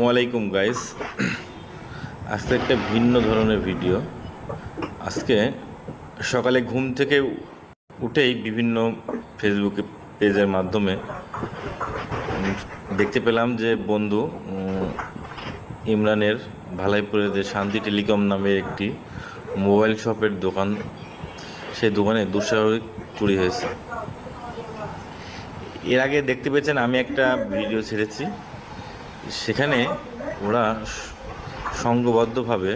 আসসালামু আলাইকুম গাইস। আজকে একটা ভিন্ন ধরনের ভিডিও। আজকে সকালে ঘুম থেকে উঠেই বিভিন্ন ফেসবুকে পেজের মাধ্যমে দেখতে পেলাম যে বন্ধু ইমরানের ভালাইপুরে যে শান্তি টেলিকম নামের একটি মোবাইল শপের দোকান, সেই দোকানে দুঃসাহসিক চুরি হয়েছে। এর আগে দেখতে পেয়েছেন আমি একটা ভিডিও ছেড়েছি, সেখানে ওরা সংঘবদ্ধভাবে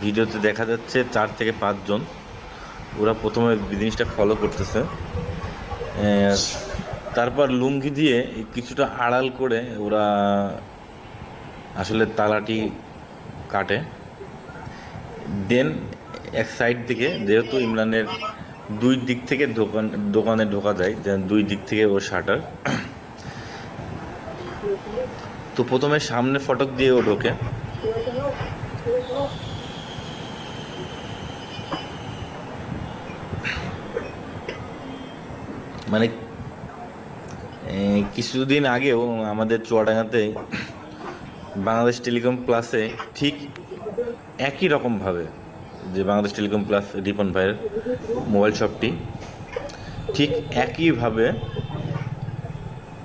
ভিডিওতে দেখা যাচ্ছে 4 থেকে 5 জন ওরা প্রথমে জিনিসটা ফলো করতেছে। তারপর লুঙ্গি দিয়ে কিছুটা আড়াল করে ওরা আসলে তালাটি কাটে। দেন এক সাইড থেকে, যেহেতু ইমরানের দুই দিক থেকে দোকানে ঢোকা যায়, দুই দিক থেকে ওর শাটার, তো প্রথমে সামনে ফটক দিয়ে ও ঢোকে। মানে কিছুদিন আগেও আমাদের চুয়াডাঙ্গাতে বাংলাদেশ টেলিকম প্লাসে ঠিক একই রকমভাবে, যে বাংলাদেশ টেলিকম প্লাস রিপন ভাইয়ের মোবাইল শপটি ঠিক একইভাবে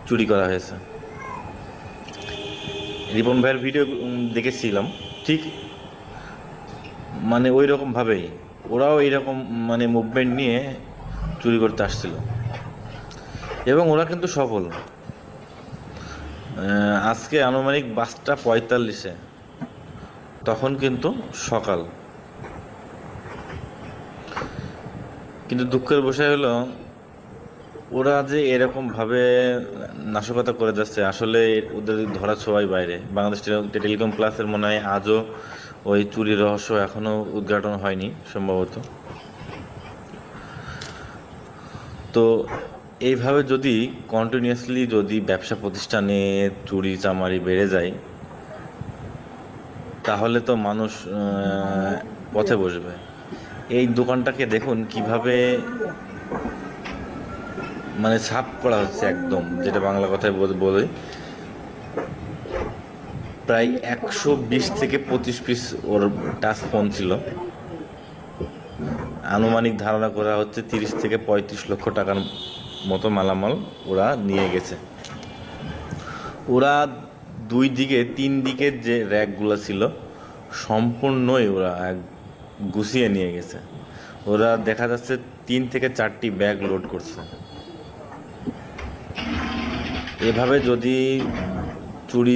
চুরি করা হয়েছে। রিপন ভাইয়ের ভিডিও দেখেছিলাম, ঠিক মানে ওই রকমভাবেই ওরাও এইরকম মানে মুভমেন্ট নিয়ে চুরি করতে আসছিল, এবং ওরা কিন্তু সফল। আজকে আনুমানিক 5:45 তখন কিন্তু সকাল। কিন্তু দুঃখের বিষয় হলো ওরা যে এরকমভাবে নাশকতা করে যাচ্ছে, আসলে ওদের ধরা ছোঁয়াই বাইরে। বাংলাদেশ টেলিকম প্লাসের মনে হয় আজও ওই চুরির রহস্য এখনও উদ্ঘাটন হয়নি সম্ভবত। তো এইভাবে যদি কন্টিনিউয়াসলি যদি ব্যবসা প্রতিষ্ঠানে চুরি চামারি বেড়ে যায়, তাহলে তো মানুষ পথে বসবে। এই দোকানটাকে দেখুন কিভাবে মানে সাফ করা হচ্ছে একদম, যেটা বাংলা কথায় বলে। প্রায় 120 থেকে 25 পিস ওর টাচ ফোন ছিল। আনুমানিক ধারণা করা হচ্ছে 30 থেকে 35 লক্ষ টাকার মতো মালামাল ওরা নিয়ে গেছে। ওরা দুই দিকে 3 দিকের যে র্যাকগুলো ছিল সম্পূর্ণই ওরা গুছিয়ে নিয়ে গেছে। ওরা দেখা যাচ্ছে 3 থেকে 4টি ব্যাগ লোড করছে। এভাবে যদি চুরি